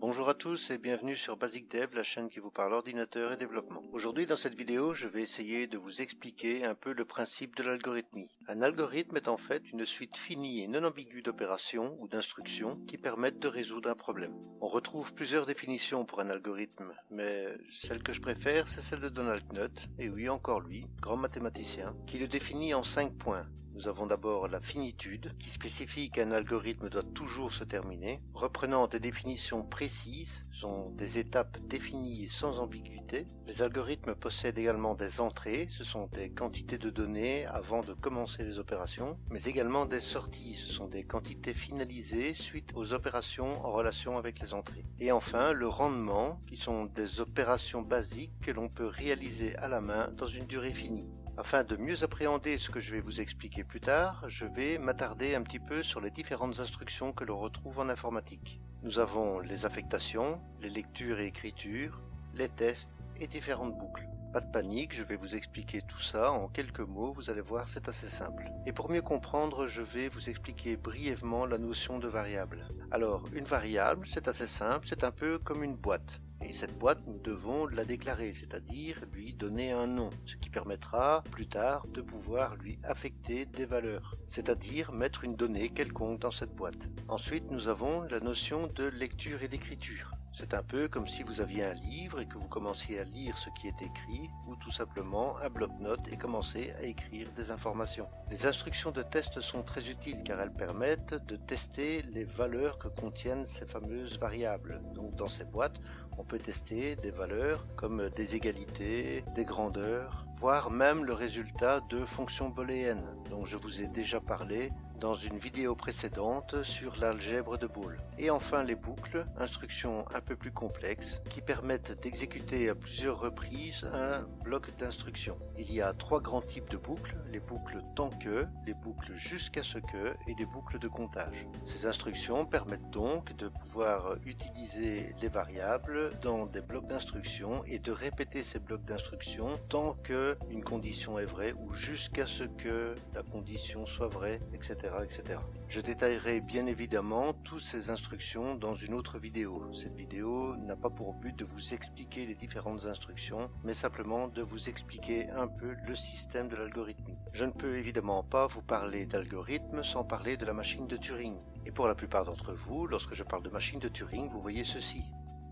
Bonjour à tous et bienvenue sur Basic Dev, la chaîne qui vous parle ordinateur et développement. Aujourd'hui dans cette vidéo, je vais essayer de vous expliquer un peu le principe de l'algorithmie. Un algorithme est en fait une suite finie et non ambiguë d'opérations ou d'instructions qui permettent de résoudre un problème. On retrouve plusieurs définitions pour un algorithme, mais celle que je préfère, c'est celle de Donald Knuth, et oui, encore lui, grand mathématicien, qui le définit en 5 points. Nous avons d'abord la finitude, qui spécifie qu'un algorithme doit toujours se terminer, reprenant des définitions précises, sont des étapes définies et sans ambiguïté. Les algorithmes possèdent également des entrées, ce sont des quantités de données avant de commencer les opérations, mais également des sorties, ce sont des quantités finalisées suite aux opérations en relation avec les entrées. Et enfin, le rendement, qui sont des opérations basiques que l'on peut réaliser à la main dans une durée finie. Afin de mieux appréhender ce que je vais vous expliquer plus tard, je vais m'attarder un petit peu sur les différentes instructions que l'on retrouve en informatique. Nous avons les affectations, les lectures et écritures, les tests et différentes boucles. Pas de panique, je vais vous expliquer tout ça en quelques mots, vous allez voir, c'est assez simple. Et pour mieux comprendre, je vais vous expliquer brièvement la notion de variable. Alors, une variable, c'est assez simple, c'est un peu comme une boîte. Et cette boîte, nous devons la déclarer, c'est-à-dire lui donner un nom, ce qui permettra plus tard de pouvoir lui affecter des valeurs, c'est-à-dire mettre une donnée quelconque dans cette boîte. Ensuite, nous avons la notion de lecture et d'écriture. C'est un peu comme si vous aviez un livre et que vous commenciez à lire ce qui est écrit, ou tout simplement un bloc-notes et commencez à écrire des informations. Les instructions de test sont très utiles car elles permettent de tester les valeurs que contiennent ces fameuses variables. Donc dans ces boîtes, on peut tester des valeurs comme des égalités, des grandeurs, voire même le résultat de fonctions booléennes, dont je vous ai déjà parlé dans une vidéo précédente sur l'algèbre de Boole. Et enfin les boucles, instructions un peu plus complexes, qui permettent d'exécuter à plusieurs reprises un bloc d'instructions. Il y a 3 grands types de boucles, les boucles tant que, les boucles jusqu'à ce que et les boucles de comptage. Ces instructions permettent donc de pouvoir utiliser les variables dans des blocs d'instructions et de répéter ces blocs d'instructions tant que une condition est vraie ou jusqu'à ce que la condition soit vraie, etc. etc. Je détaillerai bien évidemment toutes ces instructions dans une autre vidéo. Cette vidéo n'a pas pour but de vous expliquer les différentes instructions, mais simplement de vous expliquer un peu le système de l'algorithmie. Je ne peux évidemment pas vous parler d'algorithme sans parler de la machine de Turing. Et pour la plupart d'entre vous, lorsque je parle de machine de Turing, vous voyez ceci.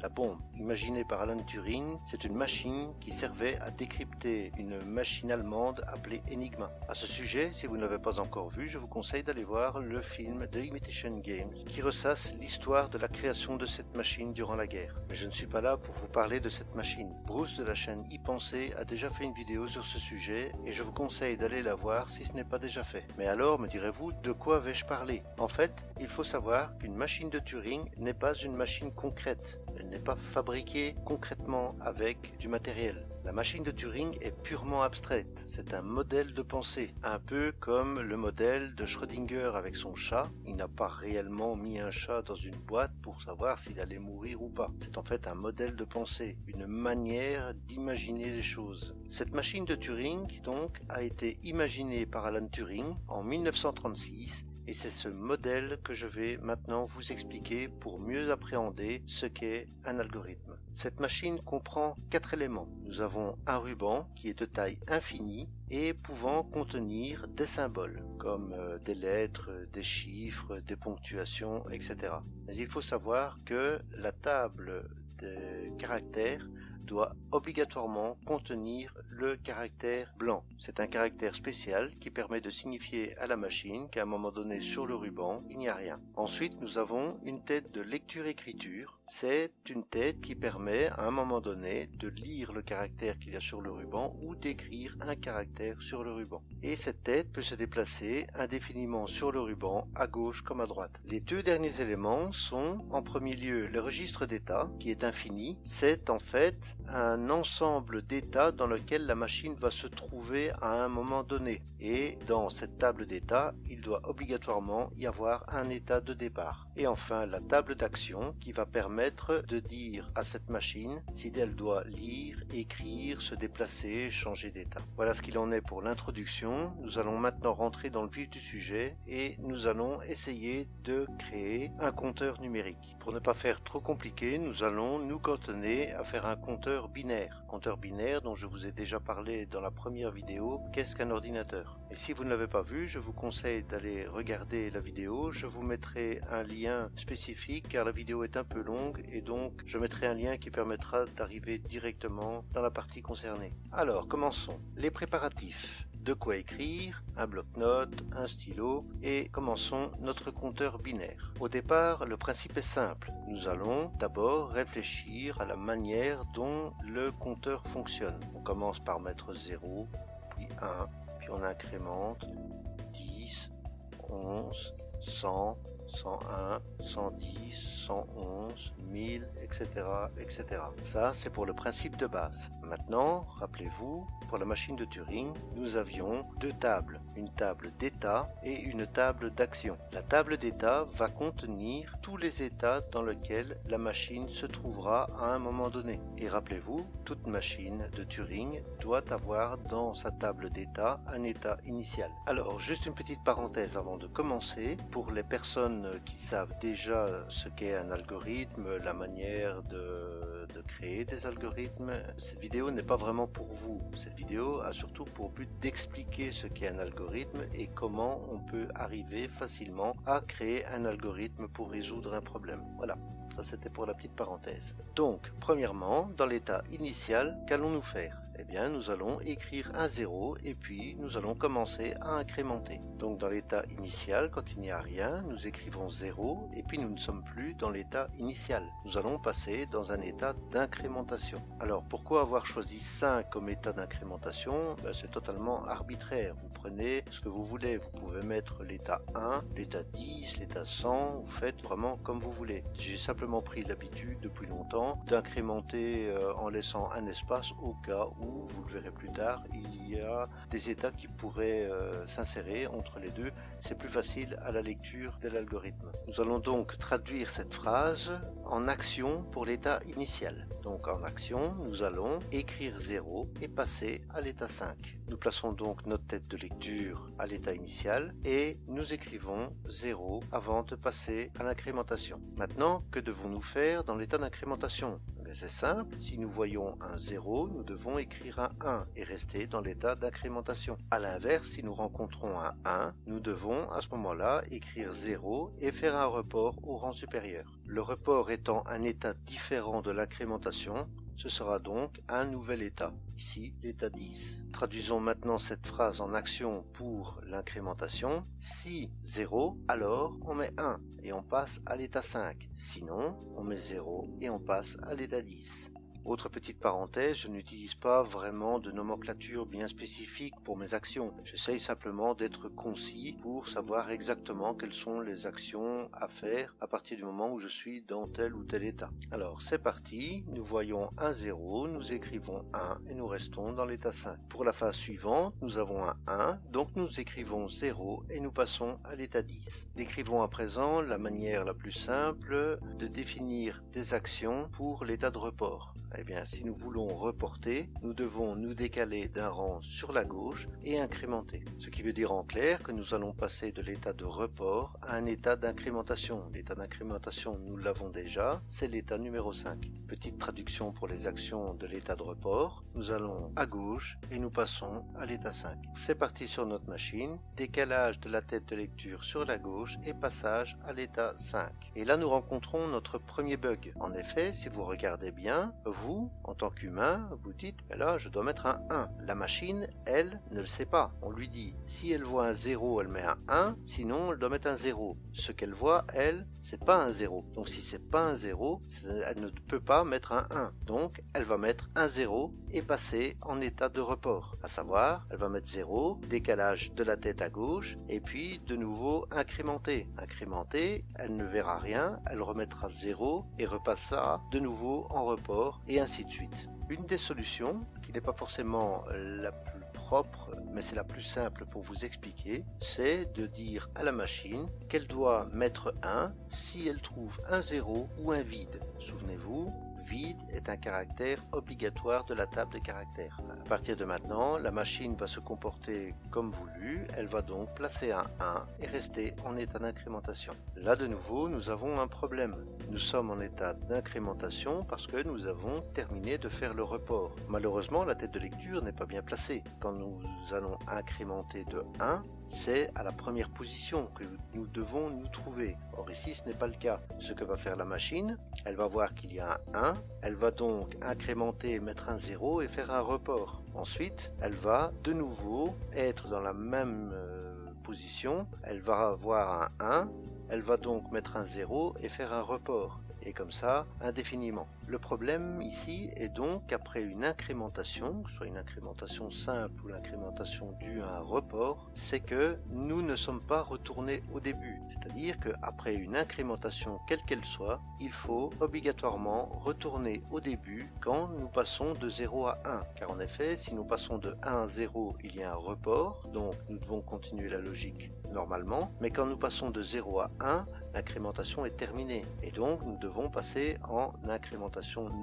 La bombe, imaginée par Alan Turing, c'est une machine qui servait à décrypter une machine allemande appelée Enigma. À ce sujet, si vous ne l'avez pas encore vu, je vous conseille d'aller voir le film The Imitation Game, qui ressasse l'histoire de la création de cette machine durant la guerre. Mais je ne suis pas là pour vous parler de cette machine. Bruce de la chaîne Y Penser a déjà fait une vidéo sur ce sujet, et je vous conseille d'aller la voir si ce n'est pas déjà fait. Mais alors, me direz-vous, de quoi vais-je parler? En fait, il faut savoir qu'une machine de Turing n'est pas une machine concrète. Elle n'est pas fabriquée concrètement avec du matériel. La machine de Turing est purement abstraite, c'est un modèle de pensée, un peu comme le modèle de Schrödinger avec son chat. Il n'a pas réellement mis un chat dans une boîte pour savoir s'il allait mourir ou pas. C'est en fait un modèle de pensée, une manière d'imaginer les choses. Cette machine de Turing, donc, a été imaginée par Alan Turing en 1936 et c'est ce modèle que je vais maintenant vous expliquer pour mieux appréhender ce qu'est un algorithme. Cette machine comprend 4 éléments. Nous avons un ruban qui est de taille infinie et pouvant contenir des symboles comme des lettres, des chiffres, des ponctuations, etc. Mais il faut savoir que la table des caractères doit obligatoirement contenir le caractère blanc. C'est un caractère spécial qui permet de signifier à la machine qu'à un moment donné sur le ruban, il n'y a rien. Ensuite, nous avons une tête de lecture-écriture. C'est une tête qui permet à un moment donné de lire le caractère qu'il y a sur le ruban ou d'écrire un caractère sur le ruban. Et cette tête peut se déplacer indéfiniment sur le ruban, à gauche comme à droite. Les 2 derniers éléments sont, en premier lieu, le registre d'état, qui est infini. C'est en fait fait un ensemble d'états dans lequel la machine va se trouver à un moment donné. Et dans cette table d'états, il doit obligatoirement y avoir un état de départ. Et enfin, la table d'action qui va permettre de dire à cette machine si elle doit lire, écrire, se déplacer, changer d'état. Voilà ce qu'il en est pour l'introduction. Nous allons maintenant rentrer dans le vif du sujet et nous allons essayer de créer un compteur numérique. Pour ne pas faire trop compliqué, nous allons nous cantonner à faire un compteur binaire. Compteur binaire dont je vous ai déjà parlé dans la première vidéo, qu'est-ce qu'un ordinateur? Et si vous ne l'avez pas vu, je vous conseille d'aller regarder la vidéo. Je vous mettrai un lien spécifique car la vidéo est un peu longue et donc je mettrai un lien qui permettra d'arriver directement dans la partie concernée. Alors, commençons. Les préparatifs. De quoi écrire, un bloc-notes, un stylo et commençons notre compteur binaire. Au départ, le principe est simple. Nous allons d'abord réfléchir à la manière dont le compteur fonctionne. On commence par mettre 0, puis 1, puis on incrémente 10, 11, 100, 101, 110, 111, 1000, etc., etc. Ça, c'est pour le principe de base. Maintenant, rappelez-vous, pour la machine de Turing, nous avions deux tables, une table d'état et une table d'action. La table d'état va contenir tous les états dans lesquels la machine se trouvera à un moment donné. Et rappelez-vous, toute machine de Turing doit avoir dans sa table d'état un état initial. Alors, juste une petite parenthèse avant de commencer. Pour les personnes qui savent déjà ce qu'est un algorithme, la manière de créer des algorithmes, cette vidéo n'est pas vraiment pour vous. Cette vidéo a surtout pour but d'expliquer ce qu'est un algorithme et comment on peut arriver facilement à créer un algorithme pour résoudre un problème. Voilà. Ça, c'était pour la petite parenthèse. Donc, premièrement, dans l'état initial, qu'allons-nous faire? Eh bien, nous allons écrire un 0 et puis nous allons commencer à incrémenter. Donc, dans l'état initial, quand il n'y a rien, nous écrivons 0 et puis nous ne sommes plus dans l'état initial. Nous allons passer dans un état d'incrémentation. Alors, pourquoi avoir choisi 5 comme état d'incrémentation? C'est totalement arbitraire. Vous prenez ce que vous voulez. Vous pouvez mettre l'état 1, l'état 10, l'état 100. Vous faites vraiment comme vous voulez. J'ai simplement pris l'habitude depuis longtemps d'incrémenter en laissant un espace au cas où, vous le verrez plus tard, il y a des états qui pourraient s'insérer entre les deux. C'est plus facile à la lecture de l'algorithme. Nous allons donc traduire cette phrase en action pour l'état initial. Donc en action, nous allons écrire 0 et passer à l'état 5. Nous plaçons donc notre tête de lecture à l'état initial et nous écrivons 0 avant de passer à l'incrémentation. Maintenant, que devons-nous faire dans l'état d'incrémentation? C'est simple, si nous voyons un 0, nous devons écrire un 1 et rester dans l'état d'incrémentation. A l'inverse, si nous rencontrons un 1, nous devons à ce moment-là écrire 0 et faire un report au rang supérieur. Le report étant un état différent de l'incrémentation, ce sera donc un nouvel état, ici l'état 10. Traduisons maintenant cette phrase en action pour l'incrémentation. Si 0, alors on met 1 et on passe à l'état 5. Sinon, on met 0 et on passe à l'état 10. Autre petite parenthèse, je n'utilise pas vraiment de nomenclature bien spécifique pour mes actions. J'essaye simplement d'être concis pour savoir exactement quelles sont les actions à faire à partir du moment où je suis dans tel ou tel état. Alors c'est parti, nous voyons un 0, nous écrivons 1 et nous restons dans l'état 5. Pour la phase suivante, nous avons un 1, donc nous écrivons 0 et nous passons à l'état 10. Décrivons à présent la manière la plus simple de définir des actions pour l'état de report. Eh bien, si nous voulons reporter, nous devons nous décaler d'un rang sur la gauche et incrémenter. Ce qui veut dire en clair que nous allons passer de l'état de report à un état d'incrémentation. L'état d'incrémentation, nous l'avons déjà, c'est l'état numéro 5. Petite traduction pour les actions de l'état de report. Nous allons à gauche et nous passons à l'état 5. C'est parti sur notre machine. Décalage de la tête de lecture sur la gauche et passage à l'état 5. Et là, nous rencontrons notre premier bug. En effet, si vous regardez bien, vous, en tant qu'humain, vous dites, mais là, je dois mettre un 1. La machine, elle, ne le sait pas. On lui dit, si elle voit un 0, elle met un 1, sinon, elle doit mettre un 0. Ce qu'elle voit, elle, c'est pas un 0. Donc, si c'est pas un 0, elle ne peut pas mettre un 1. Donc, elle va mettre un 0 et passer en état de report. À savoir, elle va mettre 0, décalage de la tête à gauche, et puis, de nouveau, incrémenter. Incrémenter, elle ne verra rien, elle remettra 0 et repassera de nouveau en report et ainsi de suite. Une des solutions, qui n'est pas forcément la plus propre, mais c'est la plus simple pour vous expliquer, c'est de dire à la machine qu'elle doit mettre 1 si elle trouve un 0 ou un vide. Souvenez-vous, vide est un caractère obligatoire de la table des caractères. À partir de maintenant, la machine va se comporter comme voulu, elle va donc placer un 1 et rester en état d'incrémentation. Là de nouveau, nous avons un problème. Nous sommes en état d'incrémentation parce que nous avons terminé de faire le report. Malheureusement, la tête de lecture n'est pas bien placée. Quand nous allons incrémenter de 1, c'est à la première position que nous devons nous trouver. Or ici, ce n'est pas le cas. Ce que va faire la machine, elle va voir qu'il y a un 1, elle va donc incrémenter, mettre un 0 et faire un report. Ensuite, elle va de nouveau être dans la même position, elle va avoir un 1, elle va donc mettre un 0 et faire un report. Et comme ça, indéfiniment. Le problème ici est donc qu'après une incrémentation, que ce soit une incrémentation simple ou l'incrémentation due à un report, c'est que nous ne sommes pas retournés au début. C'est-à-dire qu'après une incrémentation quelle qu'elle soit, il faut obligatoirement retourner au début quand nous passons de 0 à 1. Car en effet, si nous passons de 1 à 0, il y a un report, donc nous devons continuer la logique normalement. Mais quand nous passons de 0 à 1, l'incrémentation est terminée. Et donc nous devons passer en incrémentation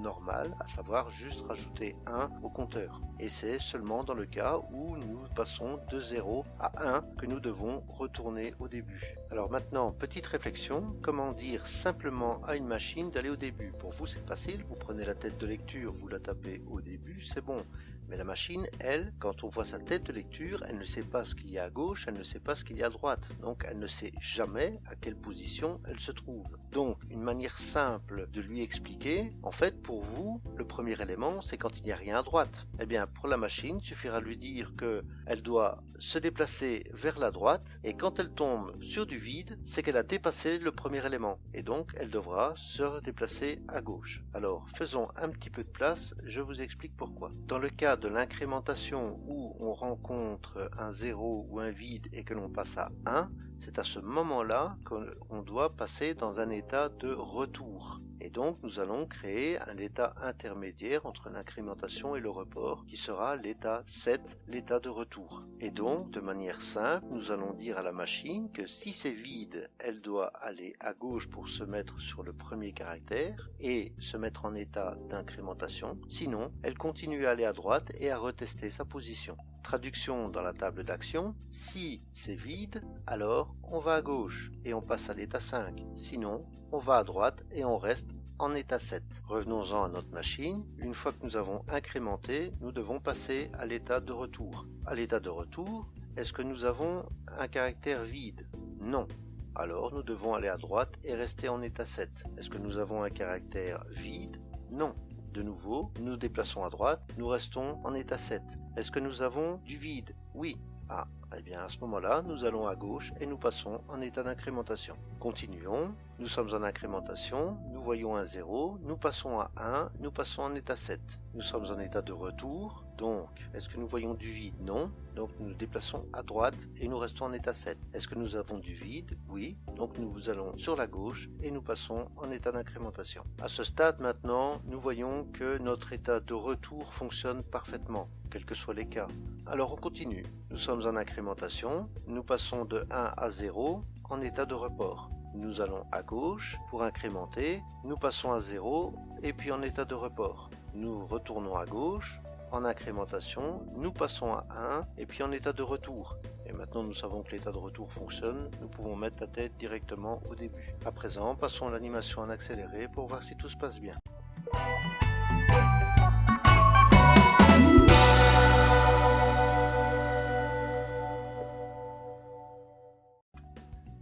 normale, à savoir juste rajouter 1 au compteur. Et c'est seulement dans le cas où nous passons de 0 à 1 que nous devons retourner au début. Alors maintenant, petite réflexion, comment dire simplement à une machine d'aller au début? Pour vous c'est facile, vous prenez la tête de lecture, vous la tapez au début, c'est bon. Mais la machine, elle, quand on voit sa tête de lecture, elle ne sait pas ce qu'il y a à gauche, elle ne sait pas ce qu'il y a à droite. Donc elle ne sait jamais à quelle position elle se trouve. Donc une manière simple de lui expliquer, en fait pour vous, le premier élément c'est quand il n'y a rien à droite. Eh bien pour la machine, il suffira de lui dire qu'elle doit se déplacer vers la droite et quand elle tombe sur du vide, c'est qu'elle a dépassé le premier élément. Et donc elle devra se déplacer à gauche. Alors faisons un petit peu de place, je vous explique pourquoi. Dans le cas de l'incrémentation où on rencontre un 0 ou un vide et que l'on passe à 1, c'est à ce moment-là qu'on doit passer dans un état de retour. Et donc nous allons créer un état intermédiaire entre l'incrémentation et le report qui sera l'état 7, l'état de retour. Et donc de manière simple, nous allons dire à la machine que si c'est vide, elle doit aller à gauche pour se mettre sur le premier caractère et se mettre en état d'incrémentation. Sinon, elle continue à aller à droite et à retester sa position. Traduction dans la table d'action, si c'est vide, alors on va à gauche et on passe à l'état 5. Sinon, on va à droite et on reste en état 7. Revenons-en à notre machine. Une fois que nous avons incrémenté, nous devons passer à l'état de retour. À l'état de retour, est-ce que nous avons un caractère vide? Non. Alors nous devons aller à droite et rester en état 7. Est-ce que nous avons un caractère vide? Non. De nouveau, nous nous déplaçons à droite, nous restons en état 7. Est-ce que nous avons du vide? Oui. Ah, eh bien à ce moment-là, nous allons à gauche et nous passons en état d'incrémentation. Continuons, nous sommes en incrémentation, nous voyons un 0, nous passons à 1, nous passons en état 7. Nous sommes en état de retour, donc est-ce que nous voyons du vide? Non. Donc nous nous déplaçons à droite et nous restons en état 7. Est-ce que nous avons du vide? Oui. Donc nous allons sur la gauche et nous passons en état d'incrémentation. À ce stade maintenant, nous voyons que notre état de retour fonctionne parfaitement, quels que soient les cas. Alors on continue. Nous sommes en incrémentation, nous passons de 1 à 0 en état de report. Nous allons à gauche pour incrémenter, nous passons à 0 et puis en état de report. Nous retournons à gauche, en incrémentation, nous passons à 1 et puis en état de retour. Et maintenant nous savons que l'état de retour fonctionne, nous pouvons mettre la tête directement au début. À présent, passons à l'animation en accéléré pour voir si tout se passe bien.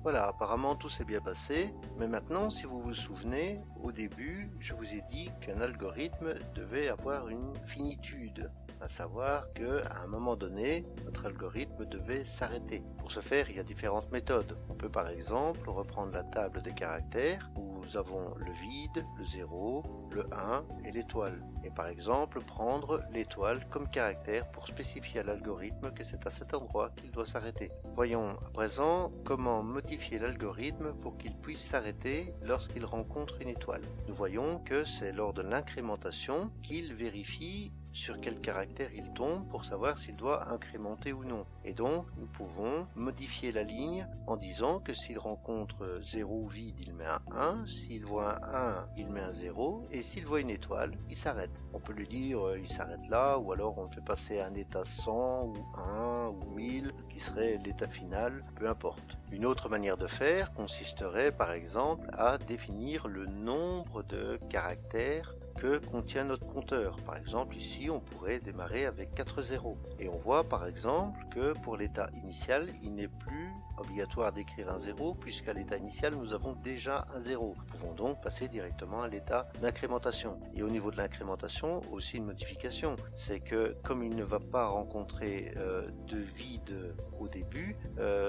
Voilà, apparemment tout s'est bien passé, mais maintenant, si vous vous souvenez, au début, je vous ai dit qu'un algorithme devait avoir une finitude, à savoir qu'à un moment donné, notre algorithme devait s'arrêter. Pour ce faire, il y a différentes méthodes. On peut par exemple reprendre la table des caractères, ou nous avons le vide, le 0, le 1 et l'étoile. Et par exemple, prendre l'étoile comme caractère pour spécifier à l'algorithme que c'est à cet endroit qu'il doit s'arrêter. Voyons à présent comment modifier l'algorithme pour qu'il puisse s'arrêter lorsqu'il rencontre une étoile. Nous voyons que c'est lors de l'incrémentation qu'il vérifie sur quel caractère il tombe pour savoir s'il doit incrémenter ou non. Et donc, nous pouvons modifier la ligne en disant que s'il rencontre 0 vide, il met un 1, s'il voit un 1, il met un 0, et s'il voit une étoile, il s'arrête. On peut lui dire il s'arrête là, ou alors on le fait passer à un état 100, ou 1, ou 1000, qui serait l'état final, peu importe. Une autre manière de faire consisterait par exemple à définir le nombre de caractères que contient notre compteur. Par exemple, ici, on pourrait démarrer avec 4 zéros. Et on voit par exemple que pour l'état initial, il n'est plus obligatoire d'écrire un 0 puisqu'à l'état initial, nous avons déjà un 0. Nous pouvons donc passer directement à l'état d'incrémentation. Et au niveau de l'incrémentation, aussi une modification. C'est que comme il ne va pas rencontrer de vide au début,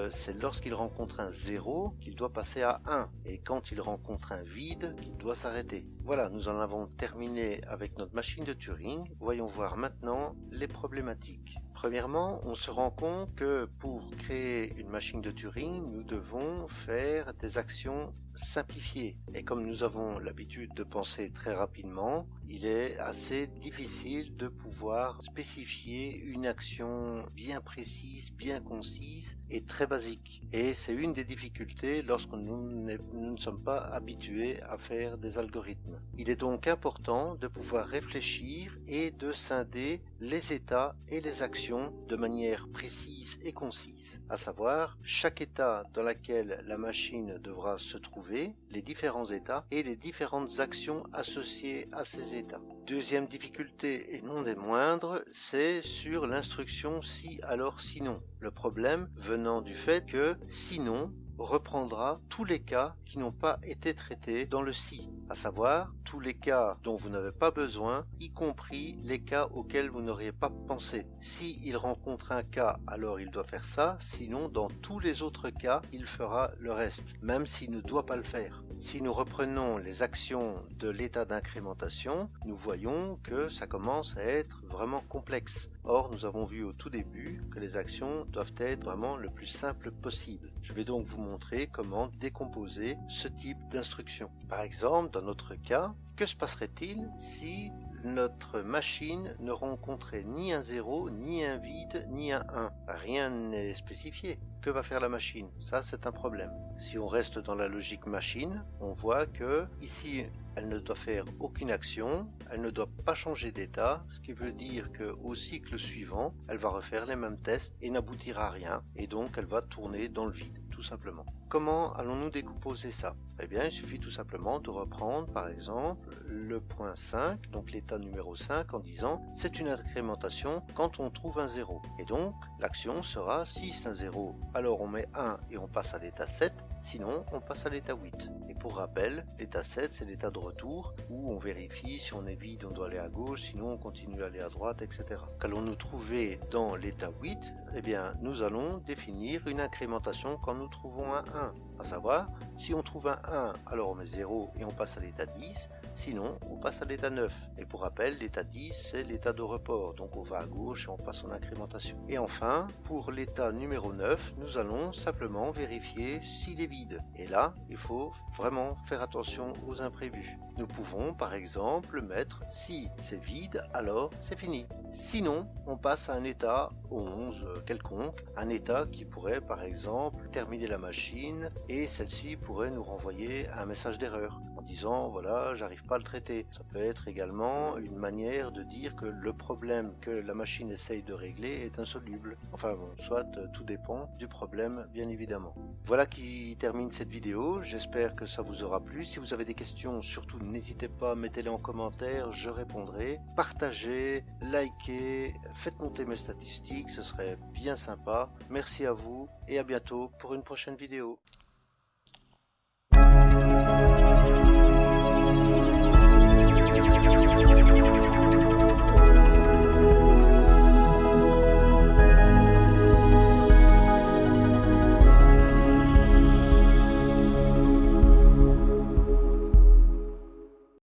c'est lorsqu'il rencontre un 0 qu'il doit passer à 1. Et quand il rencontre un vide, qu'il doit s'arrêter. Voilà, nous en avons terminé avec notre machine de Turing. Voyons voir maintenant les problématiques. Premièrement, on se rend compte que pour créer une machine de Turing, nous devons faire des actions simplifiées. Et comme nous avons l'habitude de penser très rapidement, il est assez difficile de pouvoir spécifier une action bien précise, bien concise et très basique. Et c'est une des difficultés lorsque nous ne sommes pas habitués à faire des algorithmes. Il est donc important de pouvoir réfléchir et de scinder les états et les actions de manière précise et concise, à savoir chaque état dans lequel la machine devra se trouver, les différents états et les différentes actions associées à ces états. Deuxième difficulté et non des moindres, c'est sur l'instruction si alors sinon. Le problème venant du fait que sinon reprendra tous les cas qui n'ont pas été traités dans le si, à savoir tous les cas dont vous n'avez pas besoin, y compris les cas auxquels vous n'auriez pas pensé. Si il rencontre un cas, alors il doit faire ça, sinon dans tous les autres cas, il fera le reste, même s'il ne doit pas le faire. Si nous reprenons les actions de l'état d'incrémentation, nous voyons que ça commence à être vraiment complexe. Or, nous avons vu au tout début que les actions doivent être vraiment le plus simple possible. Je vais donc vous montrer comment décomposer ce type d'instruction. Par exemple, dans notre cas, que se passerait-il si notre machine ne rencontrait ni un 0, ni un vide, ni un 1? Rien n'est spécifié. Que va faire la machine? Ça, c'est un problème. Si on reste dans la logique machine, on voit que ici, elle ne doit faire aucune action, elle ne doit pas changer d'état, ce qui veut dire qu'au cycle suivant, elle va refaire les mêmes tests et n'aboutira à rien, et donc elle va tourner dans le vide, tout simplement. Comment allons-nous décomposer ça? Eh bien, il suffit tout simplement de reprendre, par exemple, le point 5, donc l'état numéro 5, en disant « c'est une incrémentation quand on trouve un 0 ». Et donc, l'action sera, si c'est un 0, alors on met 1 et on passe à l'état 7, sinon on passe à l'état 8. Et pour rappel, l'état 7, c'est l'état de retour, où on vérifie si on est vide, on doit aller à gauche, sinon on continue à aller à droite, etc. Qu'allons-nous trouver dans l'état 8? Eh bien, nous allons définir une incrémentation quand nous trouvons un 1. À savoir, si on trouve un 1, alors on met 0 et on passe à l'état 10, sinon on passe à l'état 9. Et pour rappel, l'état 10, c'est l'état de report, donc on va à gauche et on passe en incrémentation. Et enfin, pour l'état numéro 9, nous allons simplement vérifier s'il est vide. Et là, il faut vraiment faire attention aux imprévus. Nous pouvons par exemple mettre si c'est vide, alors c'est fini. Sinon, on passe à un état 11 quelconque, un état qui pourrait par exemple terminer la machine et celle-ci pourrait nous renvoyer un message d'erreur en disant voilà, j'arrive pas à le traiter. Ça peut être également une manière de dire que le problème que la machine essaye de régler est insoluble. Enfin bon, soit tout dépend du problème bien évidemment. Voilà qui termine cette vidéo, j'espère que ça vous aura plu. Si vous avez des questions, surtout n'hésitez pas, mettez-les en commentaire, je répondrai. Partagez, likez, faites monter mes statistiques, ce serait bien sympa. Merci à vous et à bientôt pour une prochaine vidéo.